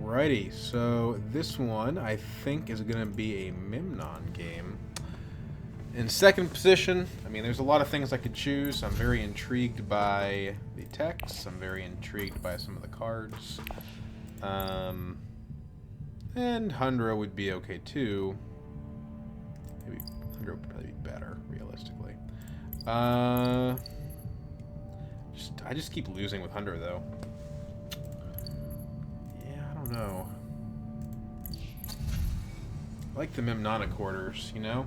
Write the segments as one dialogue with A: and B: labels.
A: Alrighty, so this one I think is going to be a Memnon game. In second position, I mean, there's a lot of things I could choose. I'm very intrigued by the text. I'm very intrigued by some of the cards. And Hundra would be okay too. Maybe Hundra would probably be better, realistically. I just keep losing with Hundra though. Yeah, I don't know. I like the Memnona quarters, you know?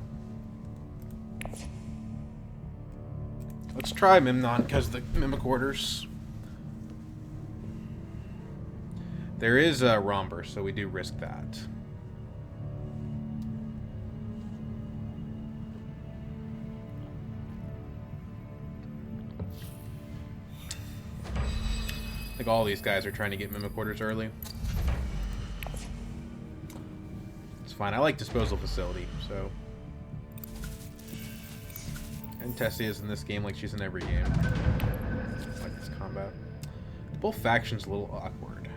A: Let's try Memnon because the Mimiquarters. There is a Romber, so we do risk that. I think all these guys are trying to get Mimiquarters early. It's fine. I like Disposal Facility, so... And Tessie is in this game like she's in every game. I like this combat. Both factions a little awkward.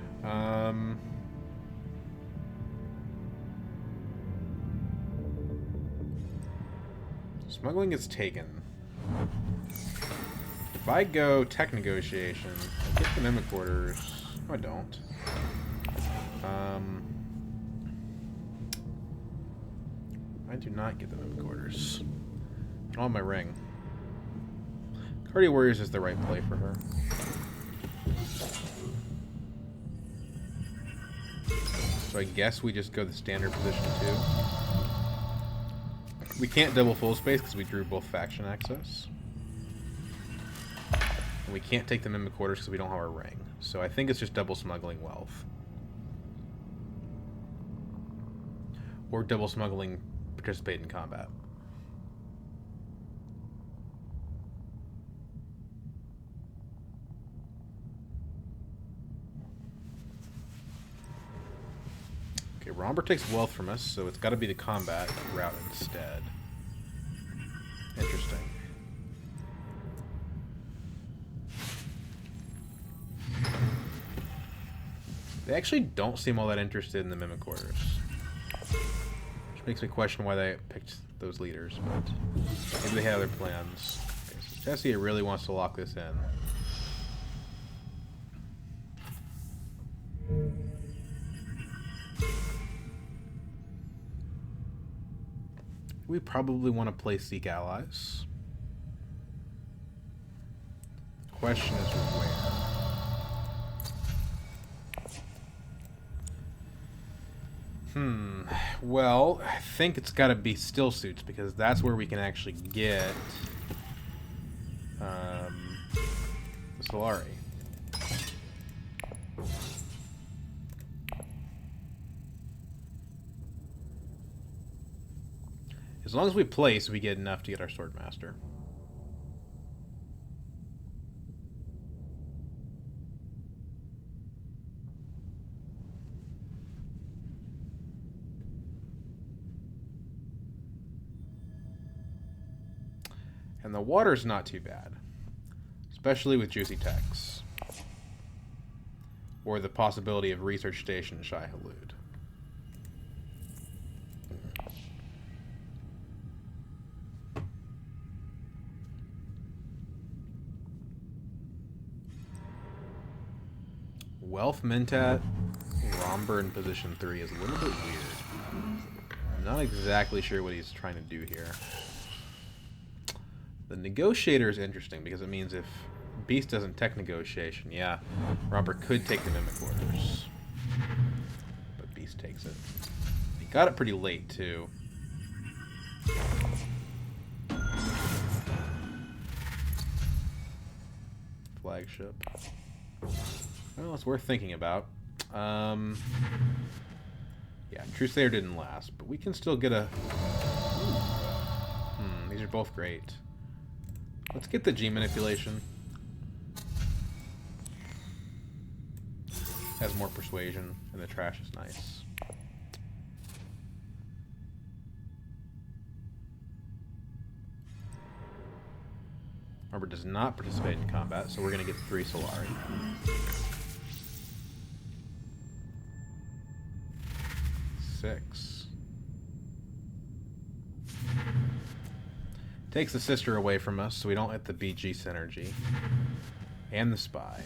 A: Smuggling is taken. If I go tech negotiation, I get the Mimiquarters. No, I don't. I do not get the Mimiquarters. I don't have my ring. Cardi Warriors is the right play for her. So I guess we just go the standard position too. We can't double full space because we drew both faction access. And we can't take the Mimiquarters because we don't have our ring. So I think it's just double smuggling wealth. Or double smuggling participate in combat. Okay, Romber takes wealth from us, so it's got to be the combat route instead. Interesting. They actually don't seem all that interested in the Mimiquarters. Which makes me question why they picked those leaders, but maybe they had other plans. Okay, so Tessie really wants to lock this in. We probably want to play Seek Allies. The question is where. Well, I think it's got to be Still Suits because that's where we can actually get the Solari. As long as we place, we get enough to get our Swordmaster. And the water's not too bad. Especially with Juicy Techs. Or the possibility of Research Station Shai Halud. Wealth Mentat, Romber in position 3 is a little bit weird. I'm not exactly sure what he's trying to do here. The Negotiator is interesting because it means if Beast doesn't tech negotiation, yeah, Romber could take the Mimiquarters. But Beast takes it. He got it pretty late, too. Flagship. Well, it's worth thinking about. Yeah, Truesayer didn't last, but we can still get a... these are both great. Let's get the G manipulation. Has more persuasion, and the trash is nice. Romber does not participate in combat, so we're going to get 3 Solari. 6. Takes the sister away from us, so we don't hit the BG synergy. And the spy.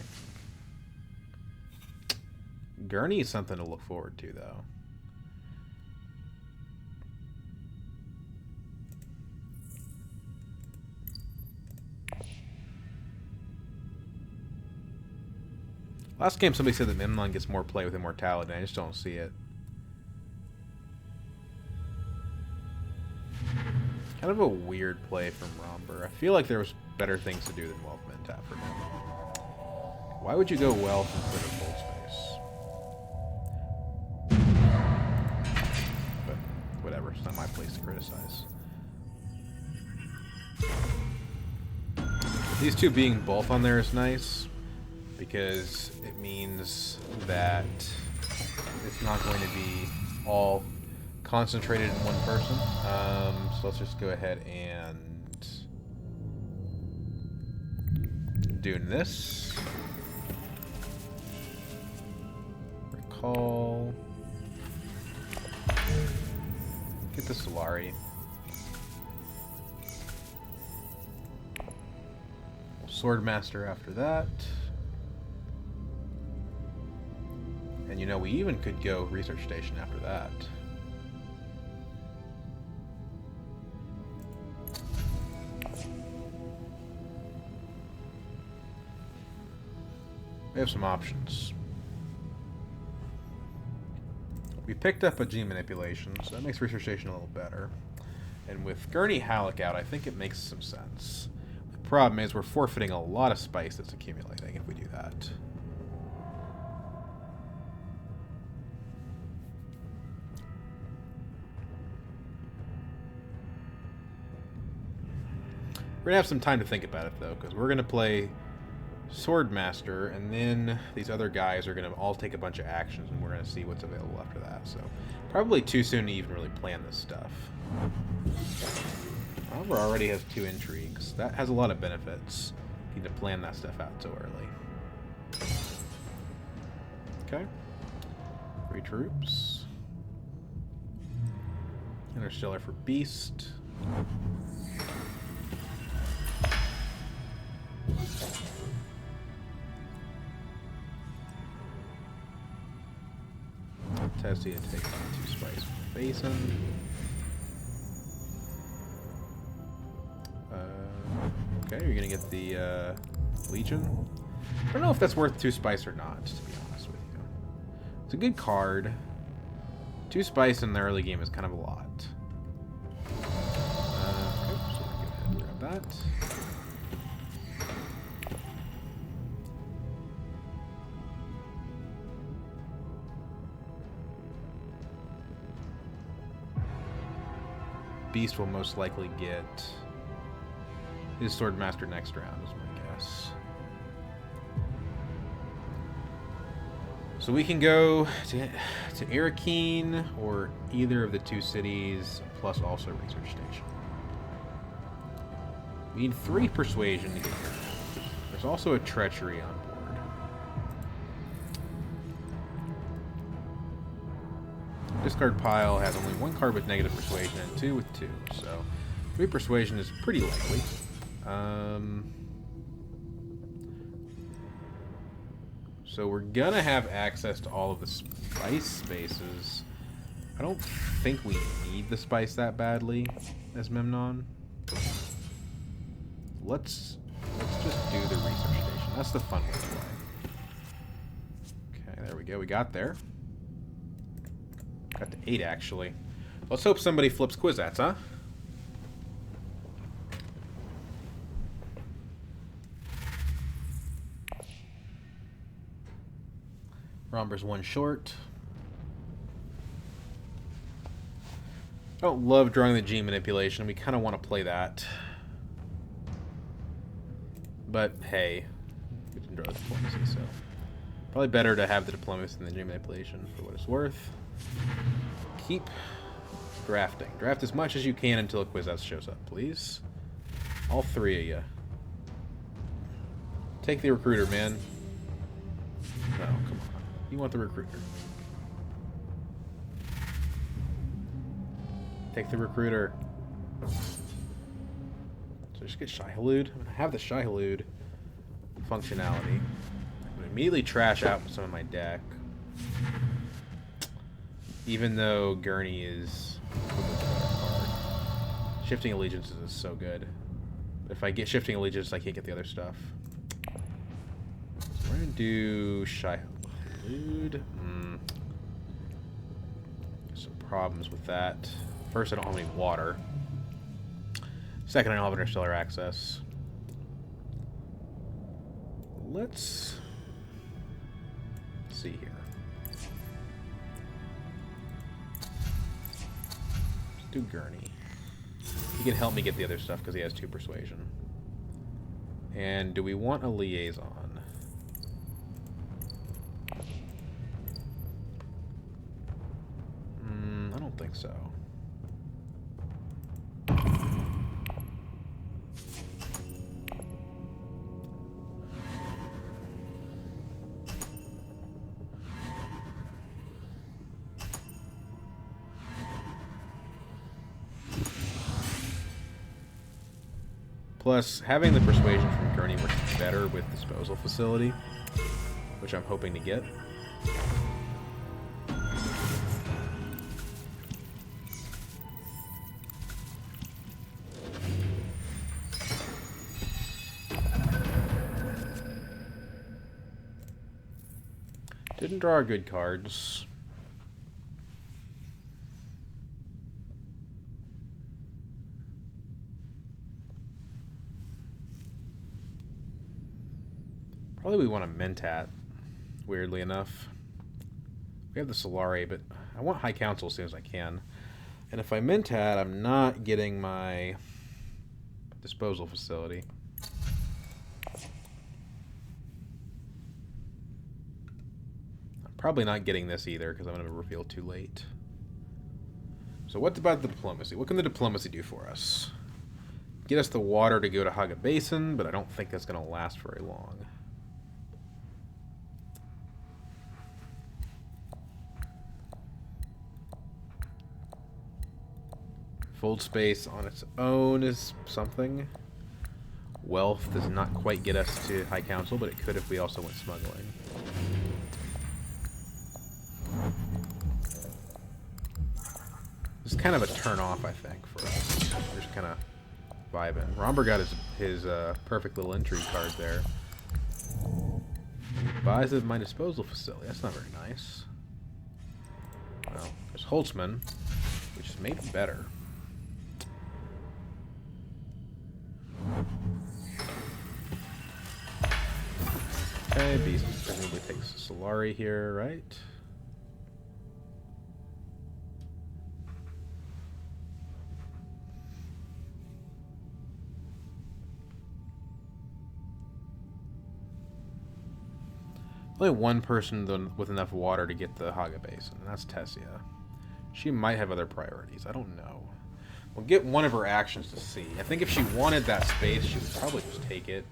A: Gurney is something to look forward to, though. Last game somebody said that Memnon gets more play with Immortality, and I just don't see it. Kind of a weird play from Romber. I feel like there was better things to do than Wealth Mint tap for him. Why would you go Wealth instead of Full Space? But whatever, it's not my place to criticize. These two being both on there is nice, because it means that it's not going to be all concentrated in one person. So let's just go ahead and do this. Recall. Get the Solari. Swordmaster after that. And you know, we even could go Research Station after that. We have some options. We picked up a G manipulation, so that makes Research Station a little better. And with Gurney Halleck out, I think it makes some sense. The problem is we're forfeiting a lot of spice that's accumulating if we do that. We're going to have some time to think about it, though, because we're going to play Swordmaster, and then these other guys are going to all take a bunch of actions, and we're going to see what's available after that. So, probably too soon to even really plan this stuff. Oliver already has 2 intrigues. That has a lot of benefits. You need to plan that stuff out so early. Okay. 3 troops. Interstellar for Beast. Tessie to take on 2 spice from Basin. Okay, you're gonna get the Legion. I don't know if that's worth 2 spice or not, to be honest with you. It's a good card. 2 spice in the early game is kind of a lot. Okay, so we're gonna go ahead and grab that. Beast will most likely get his Swordmaster next round, is my guess. So we can go to Arakeen or either of the 2 cities, plus also Research Station. We need 3 persuasion to get here. There's also a treachery on board. Discard pile has only 1 card with negative persuasion and 2 with 2, so 3 persuasion is pretty likely. So we're gonna have access to all of the spice spaces. I don't think we need the spice that badly as Memnon. Let's just do the Research Station. That's the fun way to play. Okay, there we go. We got there. Got to 8, actually. Let's hope somebody flips Kwisatz, huh? Romber's 1 short. I don't love drawing the G manipulation. We kind of want to play that. But, hey. We can draw the diplomacy, so... Probably better to have the diplomacy than the G manipulation, for what it's worth. Keep drafting. Draft as much as you can until a Kwisatz shows up, please. All 3 of you. Take the recruiter, man. No, come on. You want the recruiter. Take the recruiter. So just get Shy Halud. I have the Shy Halud functionality. I'm gonna immediately trash out some of my deck. Even though Gurney is a better card. Shifting Allegiances is so good. But if I get Shifting Allegiance, I can't get the other stuff. So we're gonna do Shy Halud. Some problems with that. First, I don't have any water. Second, I don't have interstellar access. Let's see here. Let's do Gurney. He can help me get the other stuff because he has 2 persuasion. And do we want a liaison? I don't think so. Plus, having the persuasion from Gurney works better with disposal facility, which I'm hoping to get. Didn't draw good cards. Probably we want a Mentat, weirdly enough. We have the Solari, but I want High Council as soon as I can. And if I Mentat, I'm not getting my disposal facility. I'm probably not getting this either because I'm going to reveal too late. So what about the diplomacy? What can the diplomacy do for us? Get us the water to go to Haga Basin, but I don't think that's going to last very long. Fold space on its own is something. Wealth does not quite get us to High Council, but it could if we also went smuggling. This is kind of a turn-off, I think, for us. We're just kind of vibing. Romber got his perfect little intrigue card there. He buys my disposal facility. That's not very nice. Well, there's Holtzman, which is maybe better. Okay, Beast presumably takes Solari here, right? Only one person with enough water to get the Haga Basin, and that's Tessia. She might have other priorities. I don't know. We'll get one of her actions to see. I think if she wanted that space, she would probably just take it.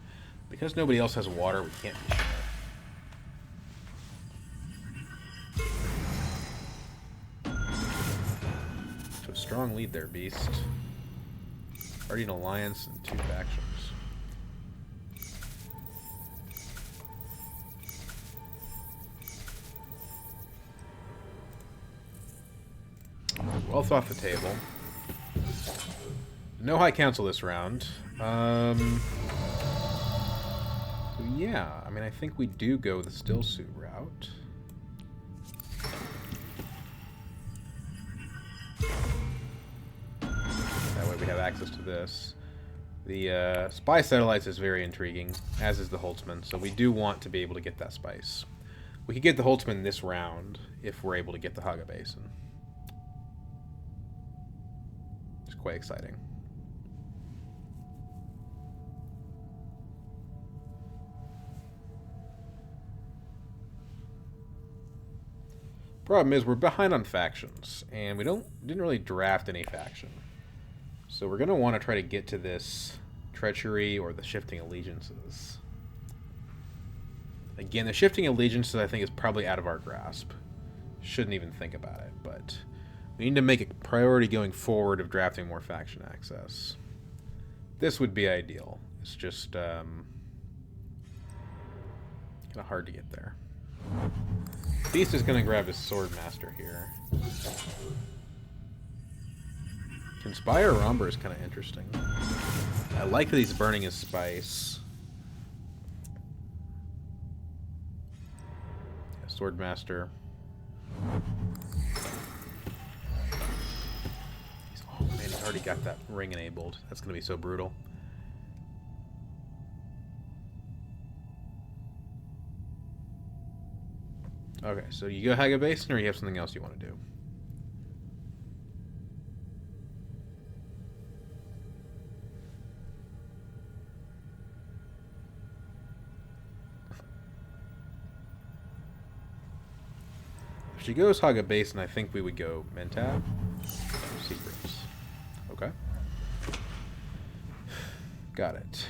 A: Because nobody else has water, we can't be sure. So a strong lead there, Beast. Already an alliance and 2 factions. Wealth off the table. No High Council this round. So yeah, I mean, I think we do go the still suit route. That way we have access to this. The spy satellites is very intriguing, as is the Holtzman, so we do want to be able to get that spice. We could get the Holtzman this round if we're able to get the Haga Basin. It's quite exciting. Problem is, we're behind on factions, and we didn't really draft any faction. So we're going to want to try to get to this treachery or the shifting allegiances. Again, the shifting allegiances I think is probably out of our grasp. Shouldn't even think about it, but We need to make a priority going forward of drafting more faction access. This would be ideal. It's just kind of hard to get there. Beast is going to grab his Swordmaster here. Conspire Romber is kind of interesting. I like that he's burning his spice. Yeah, Swordmaster. Oh man, he's already got that ring enabled. That's going to be so brutal. Okay, so you go Haga Basin, or you have something else you want to do? If she goes Haga Basin, I think we would go Mentab. Secrets. Okay. Got it.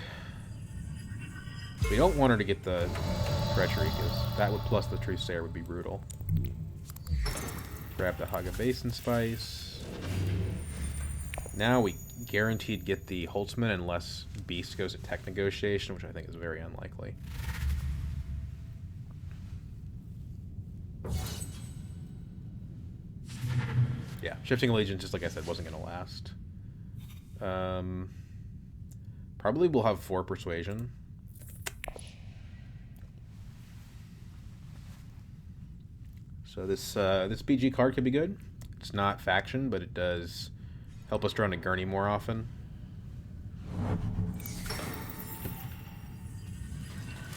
A: We don't want her to get the Treachery, because that would plus the Trusair would be brutal. Grab the Haga Basin Spice. Now we guaranteed get the Holtzman unless Beast goes to Tech Negotiation, which I think is very unlikely. Yeah, Shifting Allegiance, just like I said, wasn't going to last. Probably we'll have 4 Persuasion. So this BG card could be good. It's not faction, but it does help us draw into Gurney more often.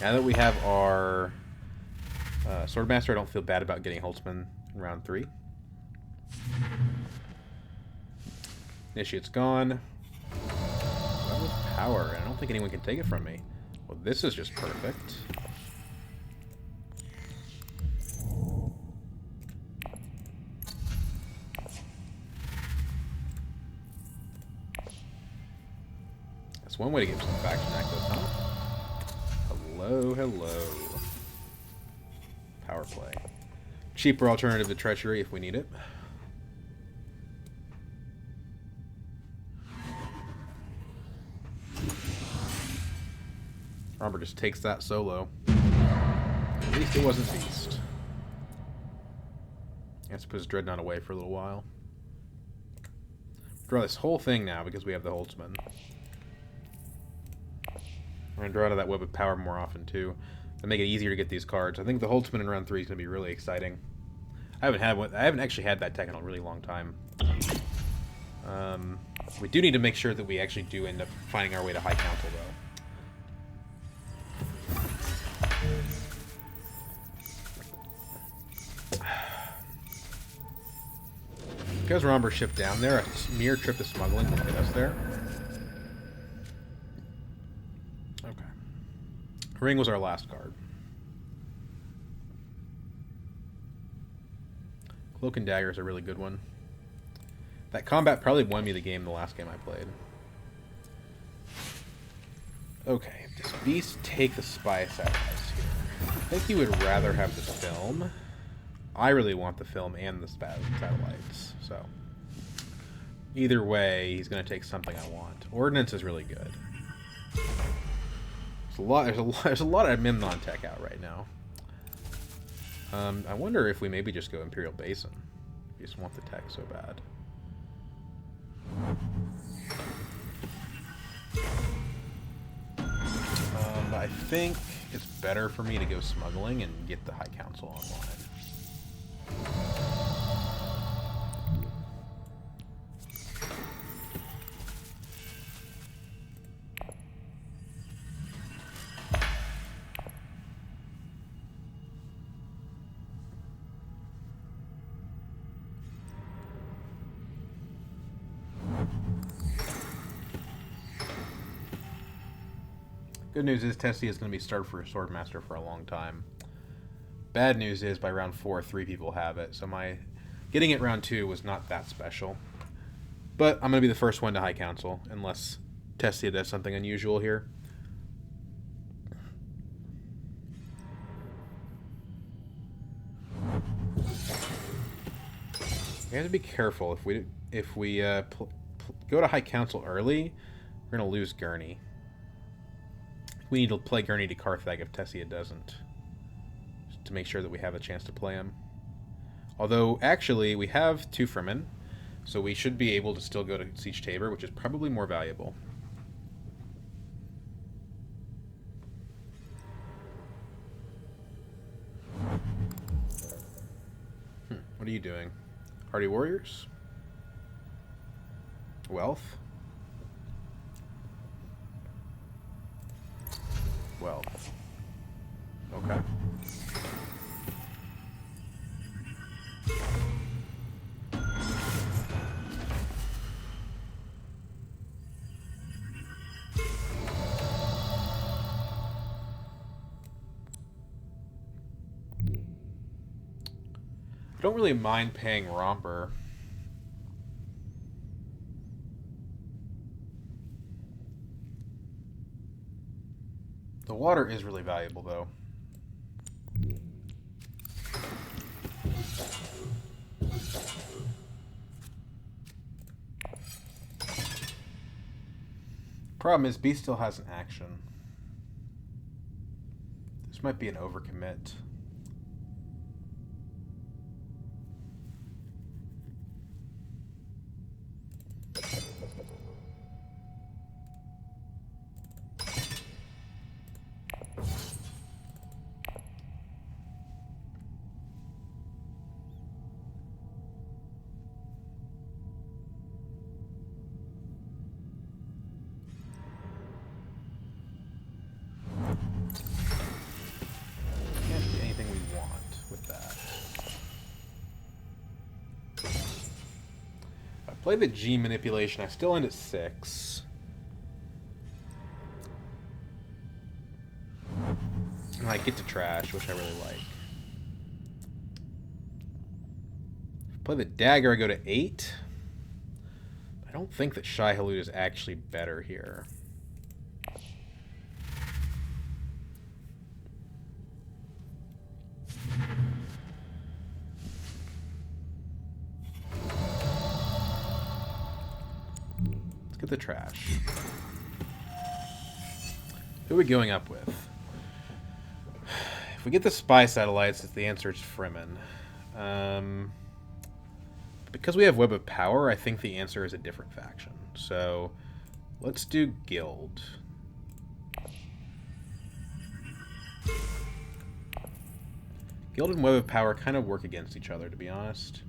A: Now that we have our Swordmaster, I don't feel bad about getting Holtzman in round 3. Initiate's gone. Well, with power, I don't think anyone can take it from me. Well, this is just perfect. That's one way to get some faction access, huh? Hello, hello. Power play. Cheaper alternative to Treachery if we need it. Robert just takes that solo. At least it wasn't Beast. Let's put his Dreadnought away for a little while. Draw this whole thing now because we have the Holtzman. We're going to draw out of that Web of Power more often too. To make it easier to get these cards. I think the Holtzman in round 3 is going to be really exciting. I haven't actually had that tech in a really long time. We do need to make sure that we actually do end up finding our way to High Council though. Because Romber shipped down there, a mere trip to smuggling will get us there. Okay. Ring was our last card. Cloak and Dagger is a really good one. That combat probably won me the game the last game I played. Okay, does Beast take the Spice out of this here? I think he would rather have the film. I really want the film and the satellites, so either way, he's going to take something I want. Ordnance is really good. There's a lot of Memnon tech out right now. I wonder if we maybe just go Imperial Basin. We just want the tech so bad. I think it's better for me to go smuggling and get the High Council online. Good news is Tessie is going to be starved for a Swordmaster for a long time. Bad news is by round 4, 3 people have it, so my getting it round 2 was not that special. But I'm going to be the first one to High Council, unless Tessia does something unusual here. We have to be careful. If we go to High Council early, we're gonna lose Gurney. We need to play Gurney to Carthag if Tessia doesn't, just to make sure that we have a chance to play him. Although actually we have 2 Fremen, so we should be able to still go to Siege Tabor, which is probably more valuable. What are you doing? Hardy Warriors? Wealth? Wealth. Okay. I don't really mind paying Romper. The water is really valuable, though. Problem is, B still has an action. This might be an overcommit. Play the G manipulation. I still end at 6. And I get to trash, which I really like. Play the dagger, I go to 8. I don't think that Shai Halud is actually better here. Get the trash. Who are we going up with? If we get the spy satellites, the answer is Fremen. Because we have Web of Power, I think the answer is a different faction. So let's do Guild. Guild and Web of Power kind of work against each other, to be honest.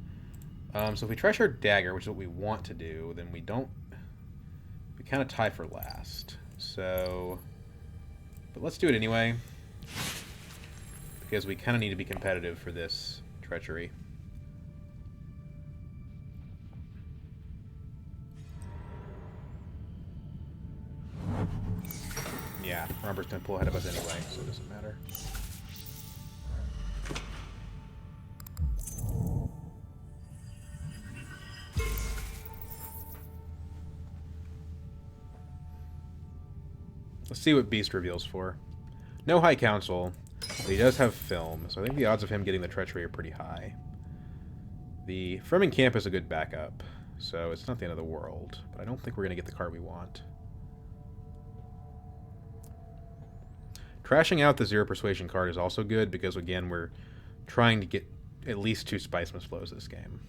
A: So if we trash our dagger, which is what we want to do, then we don't. We kind of tie for last. So, but let's do it anyway, because we kind of need to be competitive for this treachery. Yeah, Robert's gonna pull ahead of us anyway, so it doesn't matter. Let's see what Beast reveals for. No High Council, but he does have Film, so I think the odds of him getting the treachery are pretty high. The Fremen Camp is a good backup, so it's not the end of the world, but I don't think we're going to get the card we want. Trashing out the 0 Persuasion card is also good, because again, we're trying to get at least 2 Spicemas flows this game.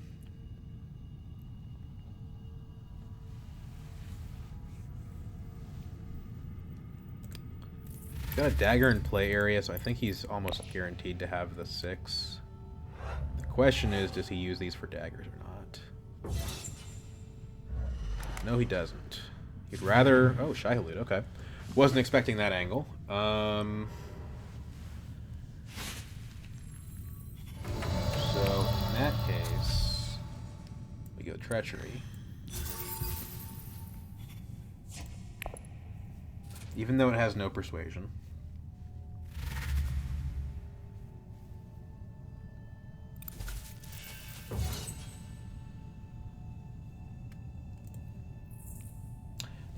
A: Got a dagger in play area, so I think he's almost guaranteed to have the 6. The question is, does he use these for daggers or not? No, he doesn't. He'd rather... Oh, Shai Halud, okay. Wasn't expecting that angle. So, in that case, we go Treachery. Even though it has no Persuasion.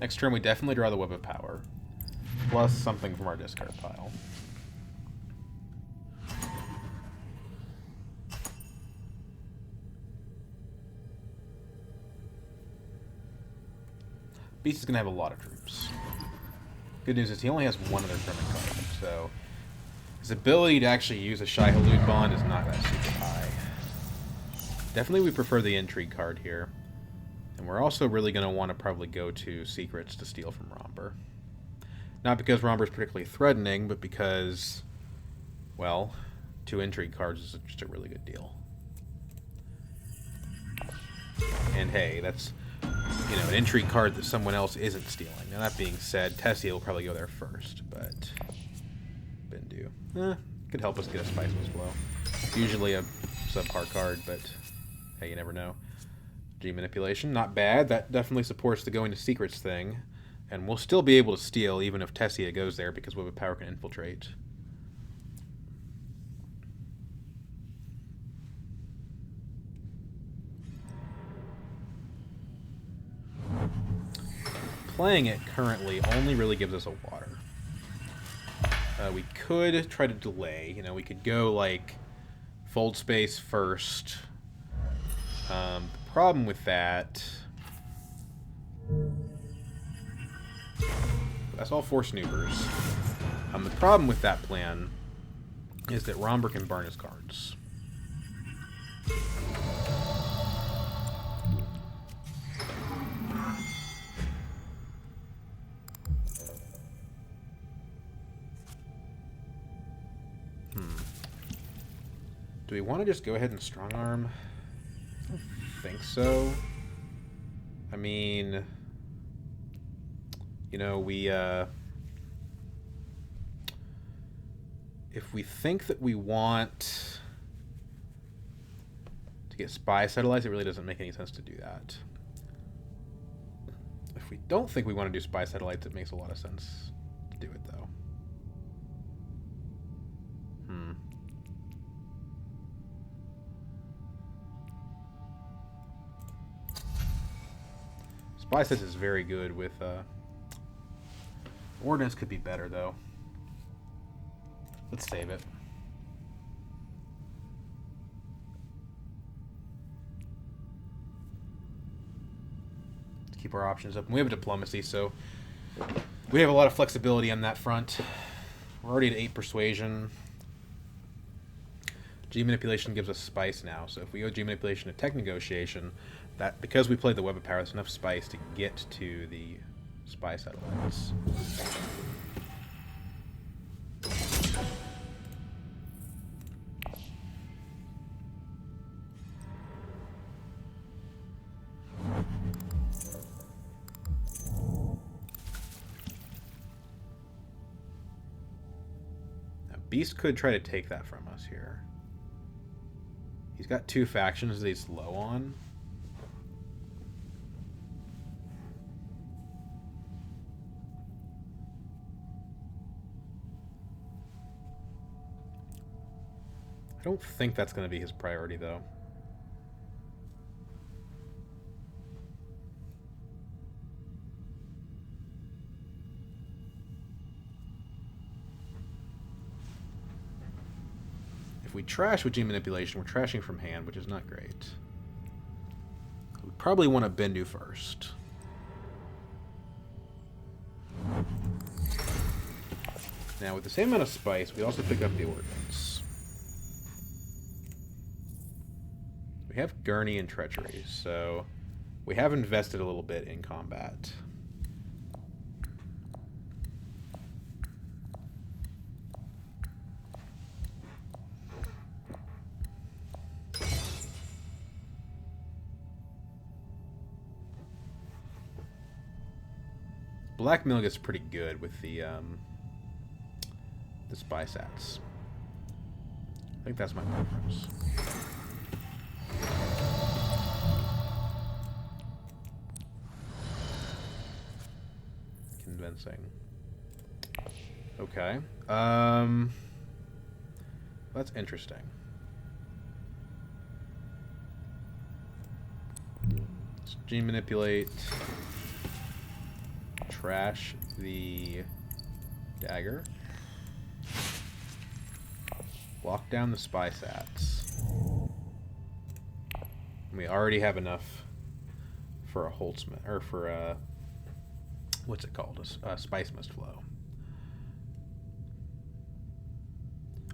A: Next turn, we definitely draw the Web of Power, plus something from our discard pile. Beast is going to have a lot of troops. Good news is he only has one other permanent card, so his ability to actually use a Shai Halud Bond is not that super high. Definitely we prefer the Intrigue card here. And we're also really going to want to probably go to Secrets to steal from Romber. Not because Romber is particularly threatening, but because, well, 2 Intrigue cards is just a really good deal. And hey, that's, you know, an Intrigue card that someone else isn't stealing. Now that being said, Tessia will probably go there first, but Bendu could help us get a Spiceless Blow. Usually a subpar card, but hey, you never know. G Manipulation, not bad. That definitely supports the going to Secrets thing. And we'll still be able to steal even if Tessia goes there because Web of Power can infiltrate. Playing it currently only really gives us a water. We could try to delay. You know, we could go like Fold Space first. The problem with that... That's all 4 Snoopers. The problem with that plan is that Romber can burn his cards. Do we want to just go ahead and strong arm? I don't think so. I mean, you know, we if we think that we want to get spy satellites, it really doesn't make any sense to do that. If we don't think we want to do spy satellites, it makes a lot of sense to do it, though. Spy sets is very good with Ordnance could be better, though. Let's save it. Let's keep our options open. We have a Diplomacy, so we have a lot of flexibility on that front. We're already at 8 Persuasion. G Manipulation gives us Spice now, so if we go G Manipulation to Tech Negotiation, that because we played the Web of Power, there's enough spice to get to the spy satellites. Now, Beast could try to take that from us here. He's got 2 factions that he's low on. I don't think that's going to be his priority, though. If we trash with G Manipulation, we're trashing from hand, which is not great. We probably want to Bendu first. Now, with the same amount of spice, we also pick up the Ordnance. We have Gurney and Treachery, so we have invested a little bit in combat. Black Mill gets pretty good with the spy sats. I think that's my preference. Convincing. Okay. That's interesting. Let's Gene Manipulate. Trash the dagger. Lock down the spy sats. We already have enough for a Holtzman, or for a what's it called? Spice must flow.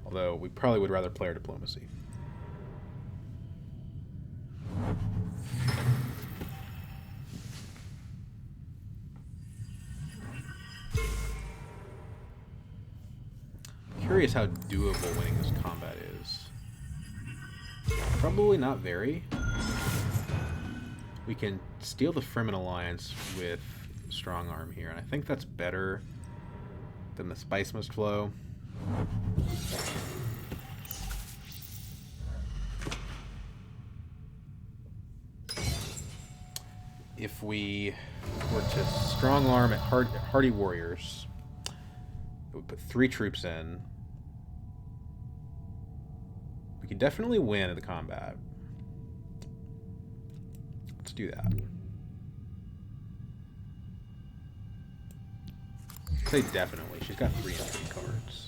A: Although we probably would rather player diplomacy. Curious how doable winning this combat is. Probably not very. We can steal the Fremen alliance with strong arm here, and I think that's better than the spice must flow. If we were to strong arm at hardy warriors, it would put 3 troops in. We could definitely win the combat. Let's do that. I'd say definitely. She's got 3 entry cards.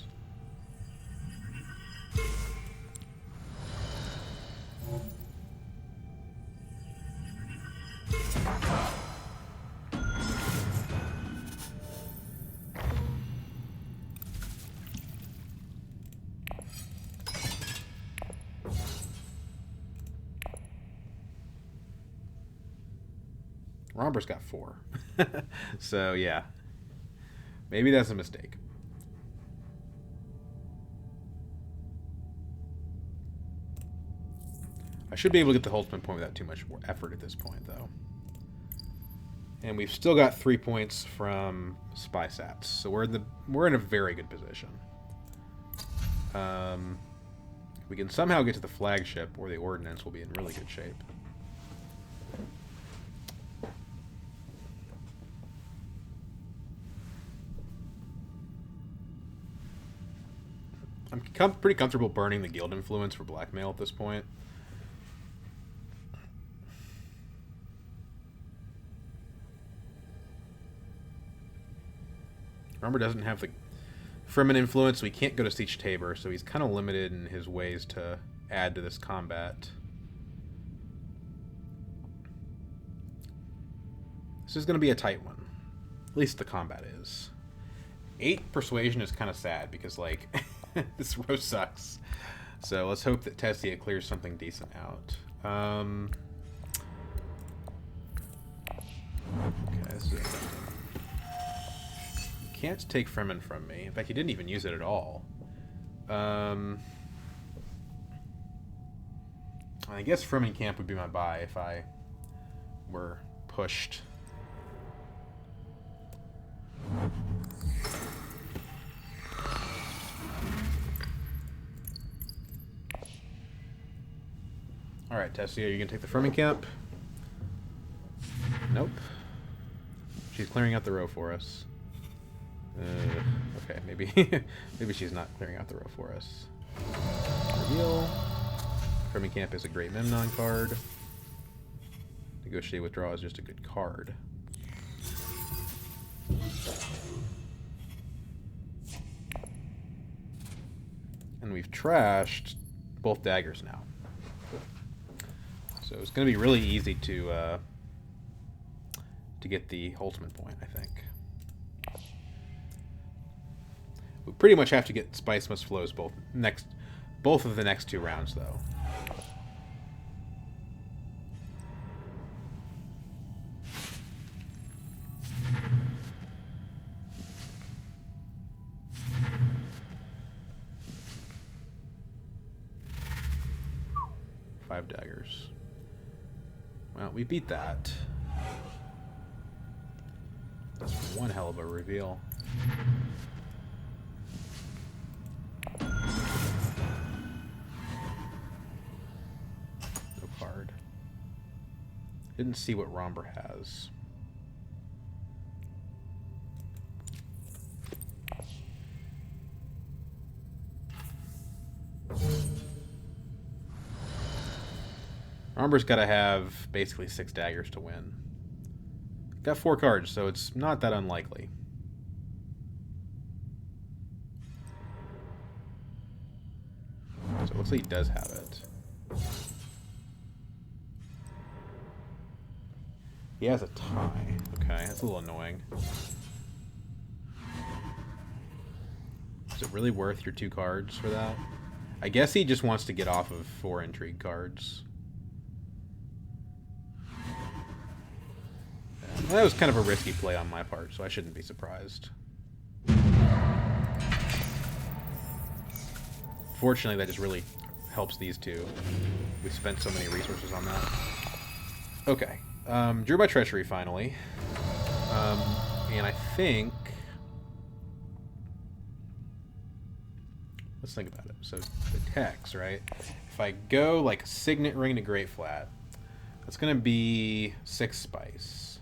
A: Romber's got 4. So, yeah. Maybe that's a mistake. I should be able to get the Holtzman point without too much effort at this point, though. And we've still got 3 points from Spy Sats, so we're in a very good position. If we can somehow get to the flagship or the ordnance, we'll be in really good shape. I'm pretty comfortable burning the guild influence for blackmail at this point. Remember, doesn't have the Fremen influence, so he can't go to Siege Tabor, so he's kind of limited in his ways to add to this combat. This is going to be a tight one. At least the combat is. 8 persuasion is kind of sad because, like, this row sucks. So let's hope that Tessia clears something decent out. Okay, this is interesting. Can't take Fremen from me. In fact, he didn't even use it at all. I guess Fremen camp would be my buy if I were pushed. Alright, Tessia, are you going to take the Fremen camp? Nope. She's clearing out the row for us. Okay, maybe maybe she's not clearing out the row for us. Reveal. Fremen camp is a great Memnon card. Negotiate withdraw is just a good card. And we've trashed both daggers now. So it's going to be really easy to get the Holtzman point, I think. We pretty much have to get Spice Must Flows both of the next 2 rounds, though. Five daggers. Well, we beat that. That's one hell of a reveal. No card. Didn't see what Romber has. Romber's got to have basically 6 daggers to win. Got 4 cards, so it's not that unlikely. So it looks like he does have it. He has a tie. Okay, that's a little annoying. it really worth your 2 cards for that? I guess he just wants to get off of 4 intrigue cards. Yeah, that was kind of a risky play on my part, so I shouldn't be surprised. Fortunately, that just really helps these two. We spent so many resources on that. Okay. Drew my treachery finally. And I think... Let's think about it. So the text, right? If I go like Signet Ring to Great Flat, that's going to be 6 spice.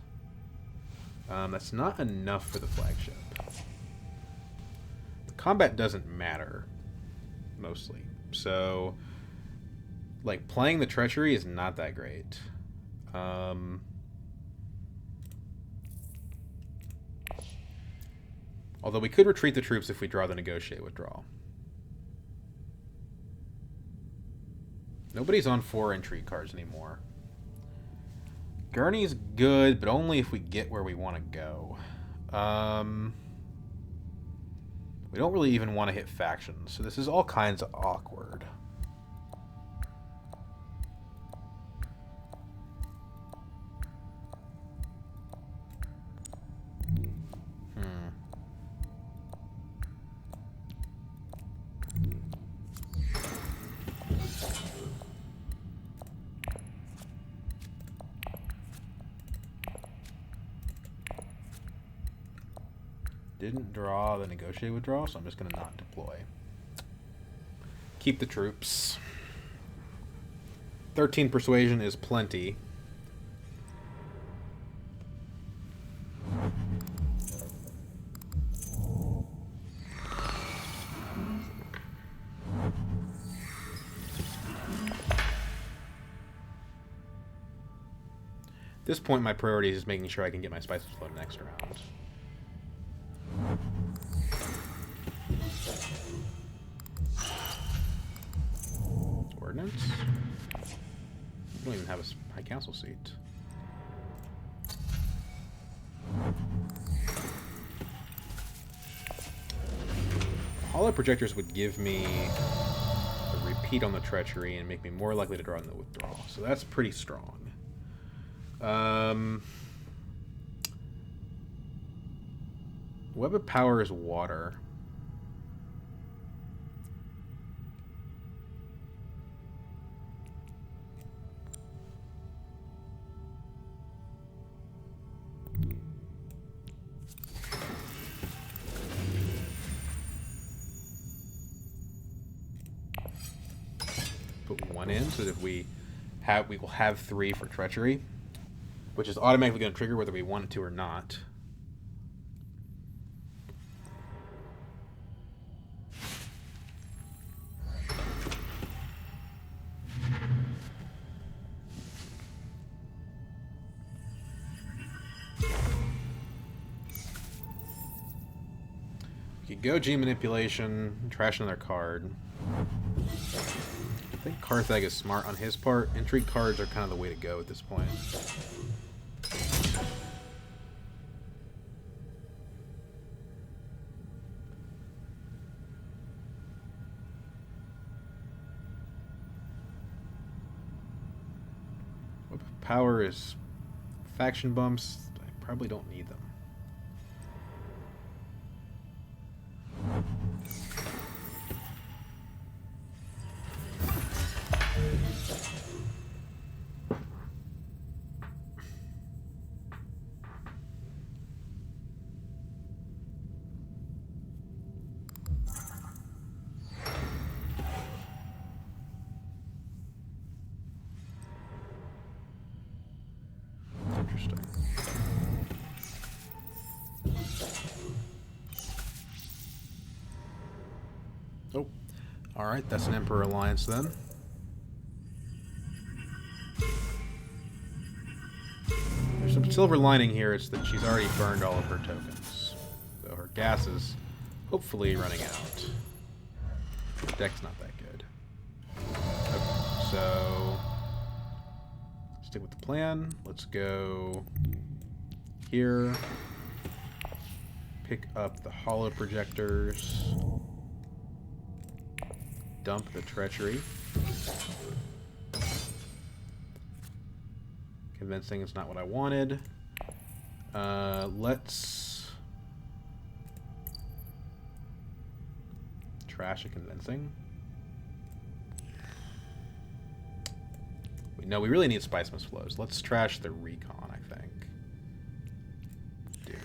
A: That's not enough for the flagship. The combat doesn't matter, mostly. So, like, playing the treachery is not that great. Although we could retreat the troops if we draw the negotiate withdrawal. Nobody's on 4 intrigue cards anymore. Gurney's good, but only if we get where we want to go. We don't really even want to hit factions, so this is all kinds of awkward. Didn't draw the negotiate withdrawal, so I'm just going to not deploy. Keep the troops. 13 persuasion is plenty. At this point, my priority is just making sure I can get my spices flowed next round. Ordnance? I don't even have a high council seat. Hollow projectors would give me a repeat on the treachery and make me more likely to draw in the withdrawal. So that's pretty strong. Web of Power is water. Put 1 in so that we will have 3 for treachery, which is automatically going to trigger whether we want it to or not. Go G manipulation, trash another card. I think Carthag is smart on his part. Intrigue cards are kind of the way to go at this point. Power is faction bumps. I probably don't need them. Interesting. Oh, all right. That's an Emperor Alliance then. There's some silver lining here. It's that she's already burned all of her tokens, so her gas is hopefully running out. The deck's not that good. Okay, so stick with the plan. Let's go here. Pick up the hollow projectors. dump the treachery. Convincing is not what I wanted. Let's trash a convincing. No, we really need Spice Mist Flows. Let's trash the recon, I think. Dude.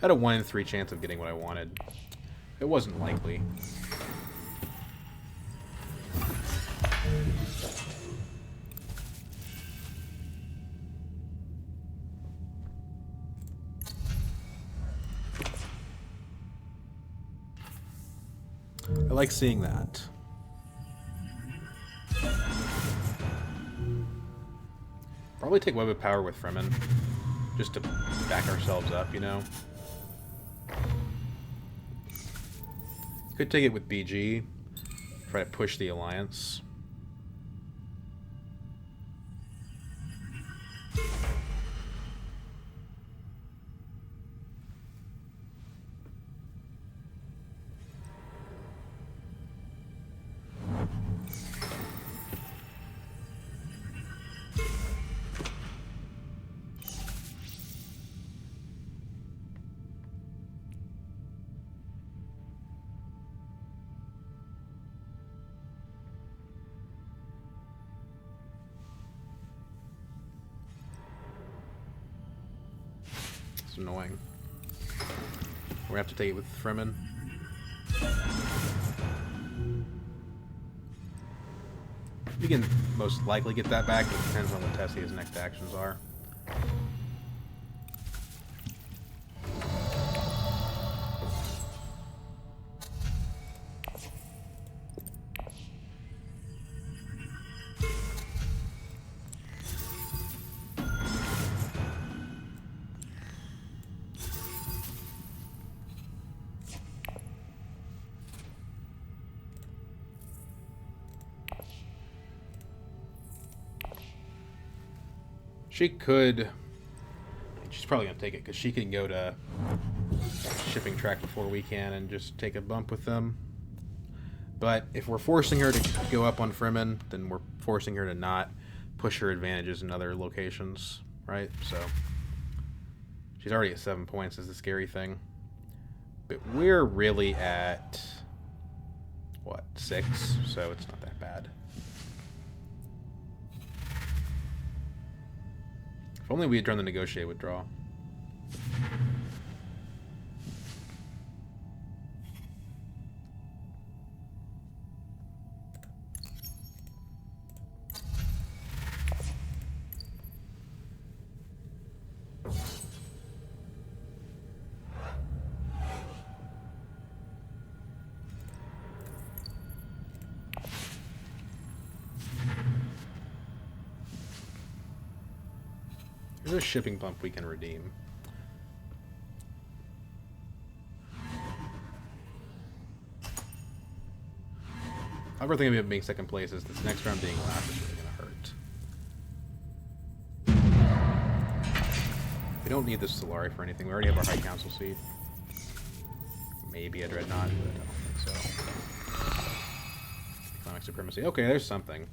A: Had a 1 in 3 chance of getting what I wanted. It wasn't likely. I like seeing that. Probably take Web of Power with Fremen, just to back ourselves up, you know? Could take it with BG, try to push the Alliance. Annoying. We're gonna have to take it with Fremen. We can most likely get that back, but it depends on what Tessia's next actions are. She could... She's probably going to take it, because she can go to shipping track before we can and just take a bump with them. But if we're forcing her to go up on Fremen, then we're forcing her to not push her advantages in other locations, right? So she's already at 7 points is the scary thing. But we're really at, what, 6? So it's not that bad. If only we had drawn the negotiate withdrawal. There's a shipping bump we can redeem. Other thing about being second place is this next round being last is really going to hurt. We don't need this Solari for anything. We already have our High Council seat. Maybe a Dreadnought, but I don't think so. Economic Supremacy. Okay, there's something.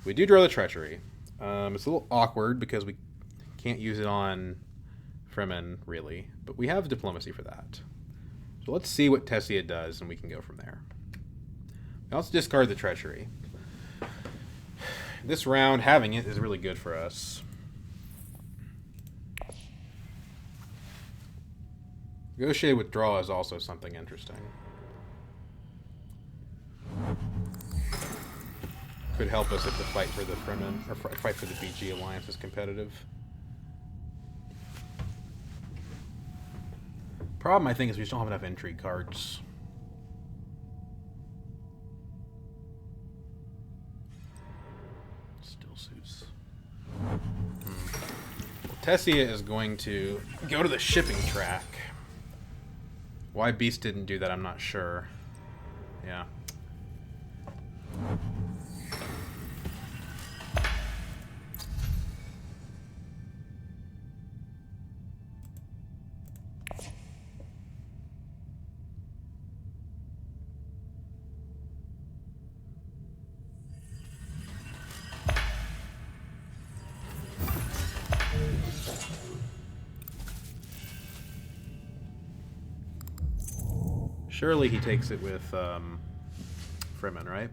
A: We do draw the Treachery. It's a little awkward because we can't use it on Fremen, really. But we have Diplomacy for that. So let's see what Tessia does, and we can go from there. We also discard the Treachery. This round, having it is really good for us. Negotiated withdrawal is also something interesting. Could help us if the fight for the Fremen, or fight for the BG Alliance is competitive. Problem, I think, is we just don't have enough intrigue cards. Still suits. Well, Tessia is going to go to the shipping track. Why Beast didn't do that, I'm not sure. Yeah. Surely he takes it with Fremen, right?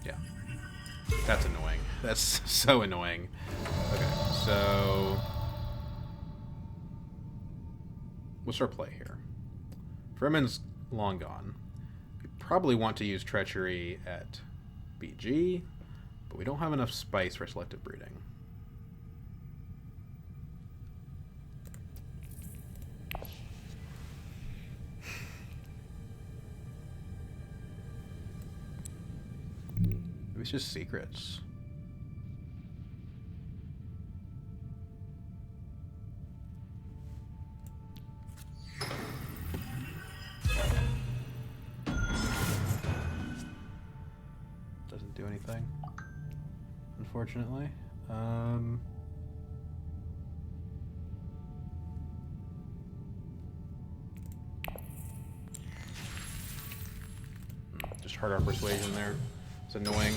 A: Yeah. That's annoying. That's so annoying. Okay, so... what's our play here? Fremen's long gone. We probably want to use Treachery at BG, but we don't have enough spice for selective breeding. Maybe it's just secrets. Doesn't do anything, unfortunately. Just hard on persuasion there. It's annoying.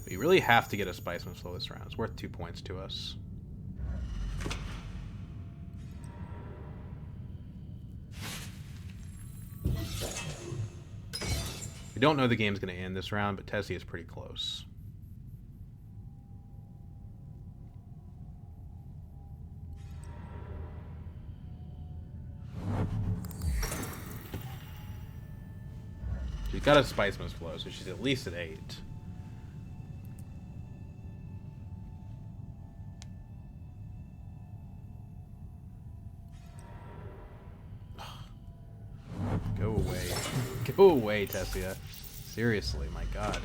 A: We really have to get a Spiceman slow this round. It's worth 2 points to us. We don't know the game's going to end this round, but Tessie is pretty close. She's got a Spiceman's flow, so she's at least at 8. Go away. Go away, Tessia. Seriously, my god.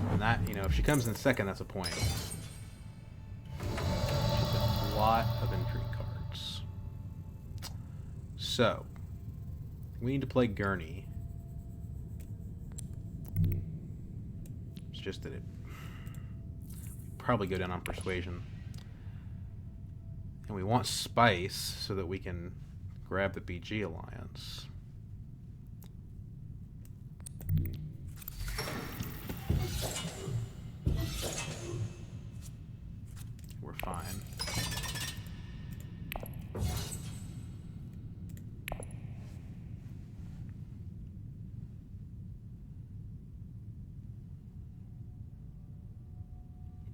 A: And that, you know, if she comes in second, that's a point. She's a lot of intrigue cards. So, we need to play Gurney. It's just that it probably go down on persuasion. And we want spice so that we can grab the BG alliance. We're fine.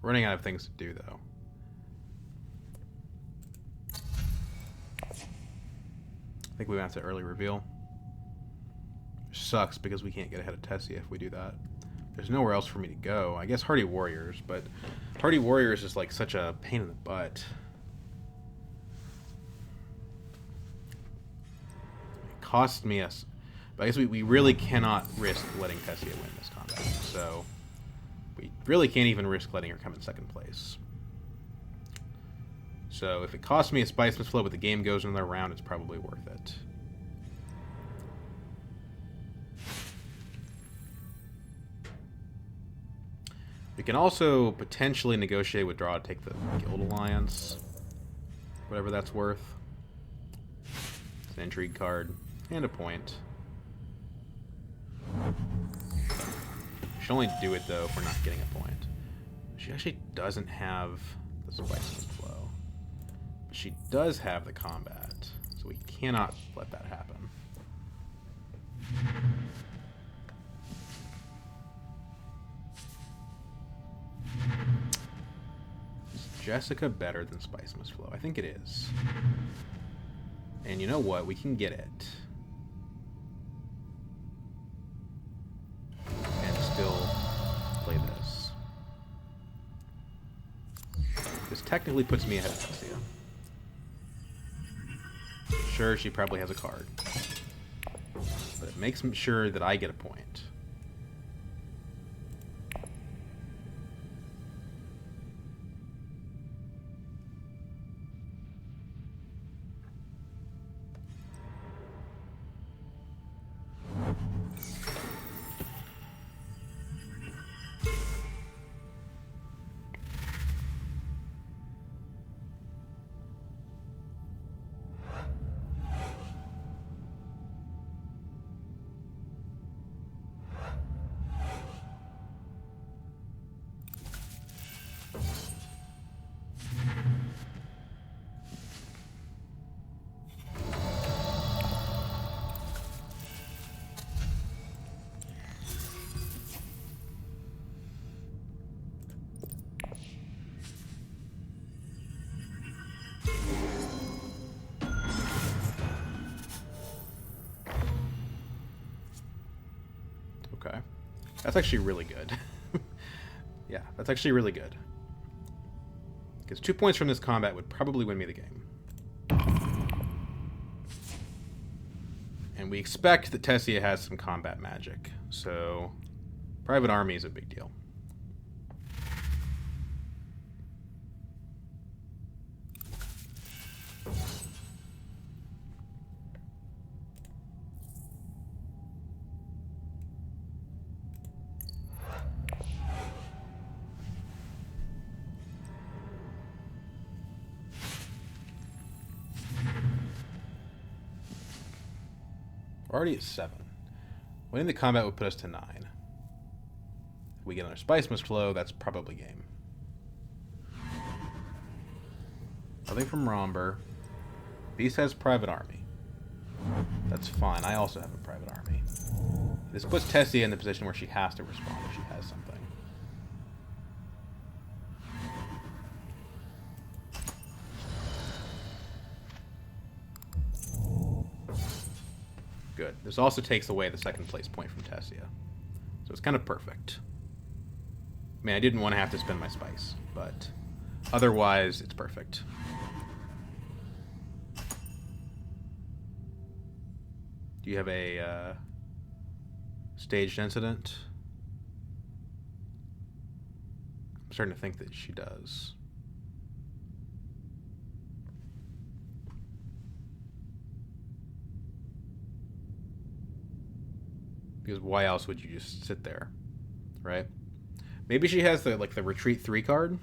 A: We're running out of things to do, though. I think we went to early reveal. Which sucks because we can't get ahead of Tessia if we do that. There's nowhere else for me to go. I guess Hardy Warriors, but Hardy Warriors is like such a pain in the butt. It cost me us. But I guess we really cannot risk letting Tessia win this combat. So we really can't even risk letting her come in second place. So if it costs me a Spiceman's Flow, but the game goes another round, it's probably worth it. We can also potentially negotiate with Draw to take the Guild Alliance. Whatever that's worth. It's an intrigue card. And a point. We should only do it, though, if we're not getting a point. She actually doesn't have the Spiceman's Flow. But she does have the combat. So we cannot let that happen. Is Jessica better than Spiceman's Flow? I think it is. And you know what? We can get it. technically puts me ahead of Tessia. Sure, she probably has a card. But it makes sure that I get a point. Okay. That's actually really good. Yeah, that's actually really good. Because 2 points from this combat would probably win me the game. And we expect that Tessia has some combat magic, so private army is a big deal. We're already at 7. Winning the combat would put us to 9. If we get another Spice Mist Flow, that's probably game. Nothing from Romber. Beast has private army. That's fine. I also have a private army. This puts Tessia in the position where she has to respond if she has something. Good. This also takes away the second place point from Tessia. So it's kind of perfect. I mean, I didn't want to have to spend my spice, but otherwise, it's perfect. Do you have a staged incident? I'm starting to think that she does. Because why else would you just sit there, right? Maybe she has the the retreat 3 card,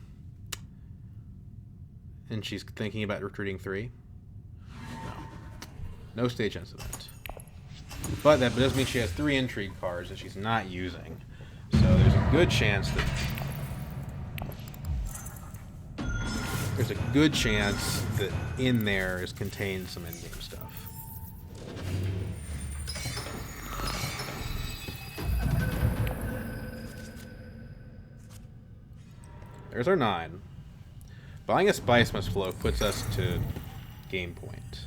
A: and she's thinking about retreating 3. No stage incident. But that does mean she has 3 intrigue cards that she's not using. So there's a good chance that in there is contained some endgame stuff. There's our 9. Buying a Spice Must Flow puts us to game point.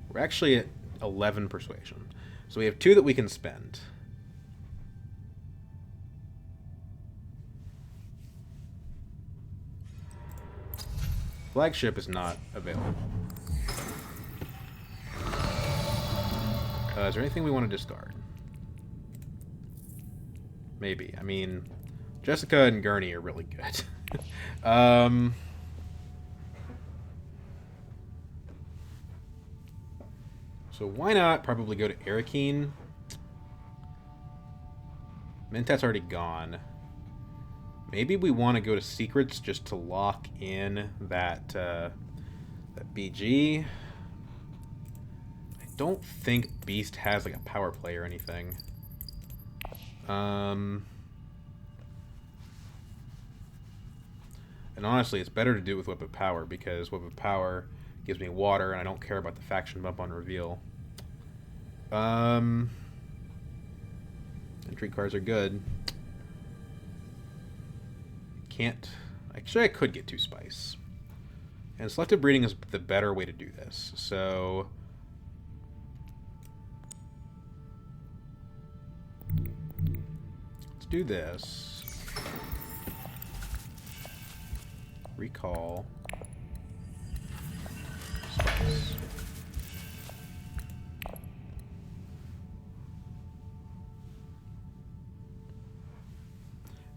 A: We're actually at 11 persuasion. So we have 2 that we can spend. Flagship is not available. Is there anything we want to discard? Maybe. I mean, Jessica and Gurney are really good. So why not probably go to Arakeen? Mentat's already gone. Maybe we want to go to Secrets just to lock in that BG. I don't think Beast has like a power play or anything. And honestly, it's better to do it with Whip of Power, because Whip of Power gives me water, and I don't care about the faction bump on reveal. Entry cards are good. Can't... Actually, I could get 2 Spice. And Selective Breeding is the better way to do this. So... do this. Recall. Spice.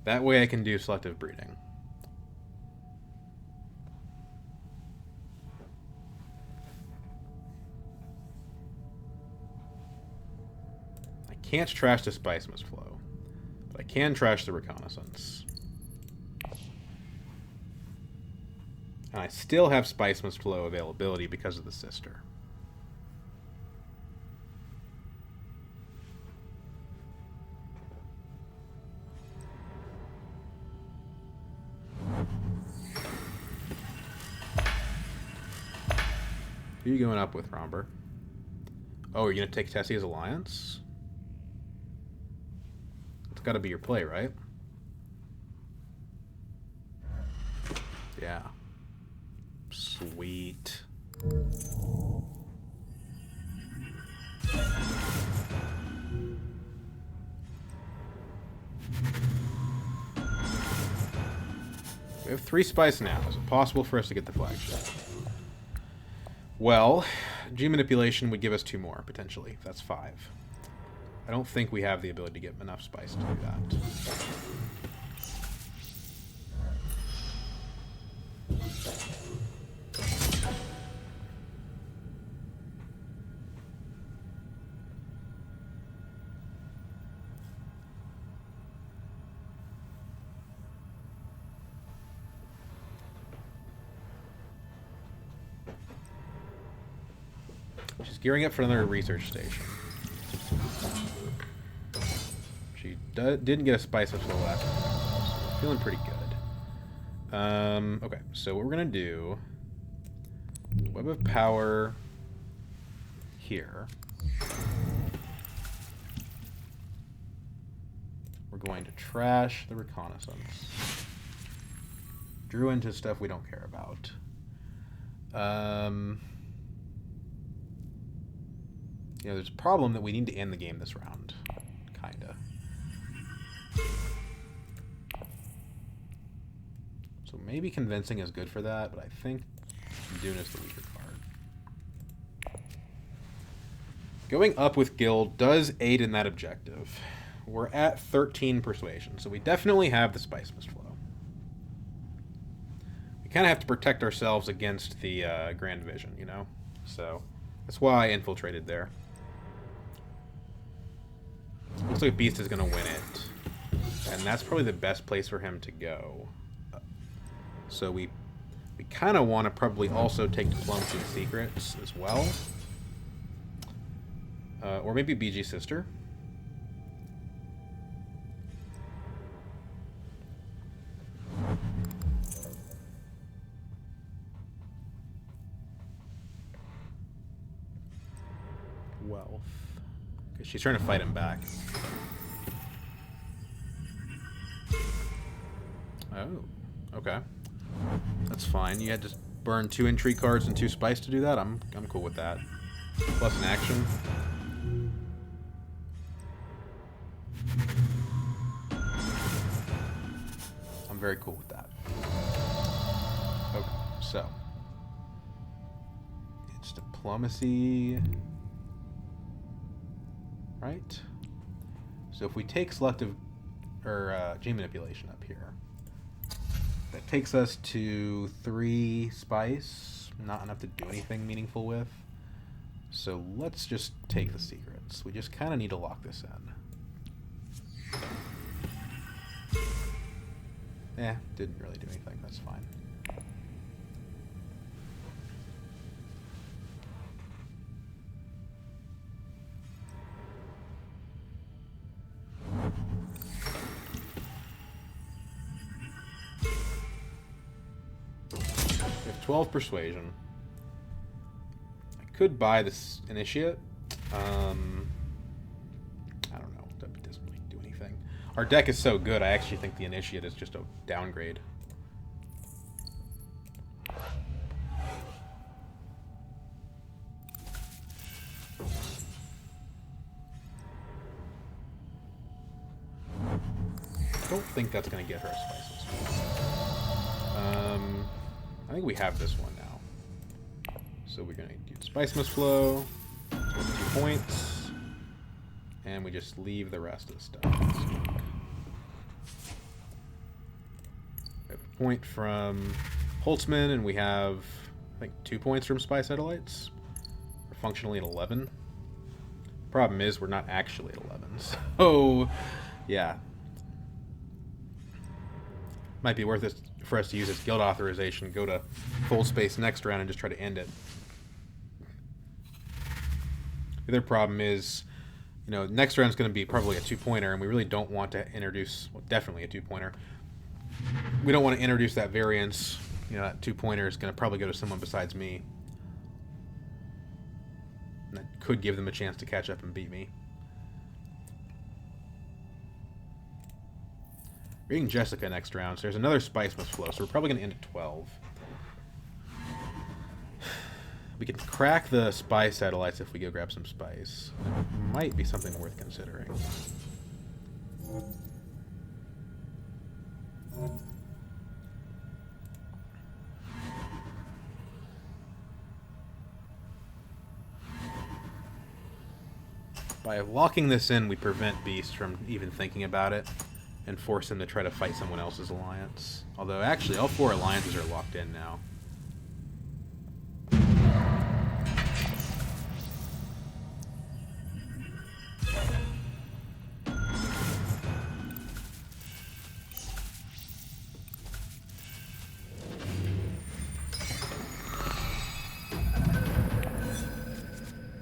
A: That way I can do selective breeding. I can't trash the Spice Mist Flow, but I can trash the Reconnaissance. And I still have Spice Mist Flow availability because of the sister. Who are you going up with, Romber? Oh, you're going to take Tessie's Alliance? It's got to be your play, right? Yeah. Sweet. We have 3 spice now. Is it possible for us to get the flagship? Well, G manipulation would give us 2 more, potentially. That's 5. I don't think we have the ability to get enough spice to do that. She's gearing up for another research station. She didn't get a spice until the last one, so feeling pretty good. Okay, so what we're gonna do, Web of Power here. We're going to trash the Reconnaissance. Drew into stuff we don't care about. You know, there's a problem that we need to end the game this round. Kinda. So maybe convincing is good for that, but I think Dune is the weaker card. Going up with Guild does aid in that objective. We're at 13 persuasion, so we definitely have the Spice Mist Flow. We kind of have to protect ourselves against the Grand Vision, you know? So that's why I infiltrated there. Looks like Beast is going to win it. And that's probably the best place for him to go. So we kind of want to probably also take Diplomacy and Secrets as well. Or maybe BG Sister. Wealth. Okay, she's trying to fight him back. Oh, okay. That's fine. You had to burn 2 intrigue cards and 2 spice to do that. I'm cool with that. Plus an action. I'm very cool with that. Okay, so it's diplomacy, right? So if we take selective or G manipulation up here, that takes us to 3 spice, not enough to do anything meaningful with. So let's just take the secrets. We just kind of need to lock this in. Didn't really do anything. That's fine. We have 12 persuasion. I could buy this initiate. I don't know. That doesn't really do anything. Our deck is so good, I actually think the initiate is just a downgrade. don't think that's going to get her a spiceless. I think we have this one now. So we're going to do Spice Mist Flow, 2 points, and we just leave the rest of the stuff. We have a point from Holtzman, and we have, I think, 2 points from Spy Satellites. We're functionally at 11. Problem is, we're not actually at 11, so yeah. Might be worth it for us to use its guild authorization, go to full space next round, and just try to end it. The other problem is, you know, next round's going to be probably a 2-pointer, and we really don't want to introduce, well, definitely a 2-pointer. We don't want to introduce that variance. You know, that 2-pointer is going to probably go to someone besides me. And that could give them a chance to catch up and beat me. We're getting Jessica next round, so there's another Spice Must Flow, so we're probably going to end at 12. We can crack the Spy Satellites if we go grab some spice. It might be something worth considering. By locking this in, we prevent Beast from even thinking about it and force him to try to fight someone else's alliance. Although, actually, all 4 alliances are locked in now.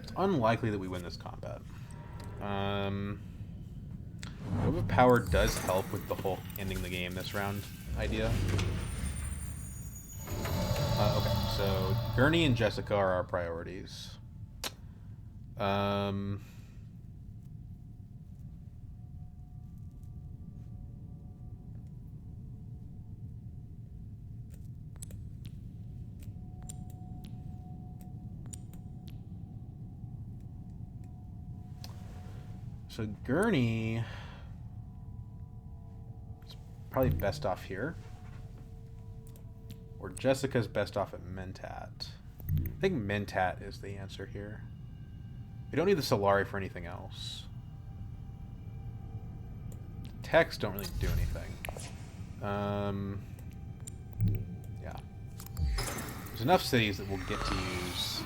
A: It's unlikely that we win this combat. Overpower does help with the whole ending the game this round idea. Okay, so Gurney and Jessica are our priorities. So Gurney is probably best off here. Or Jessica's best off at Mentat. I think Mentat is the answer here. We don't need the Solari for anything else. Techs don't really do anything. Yeah. There's enough cities that we'll get to use...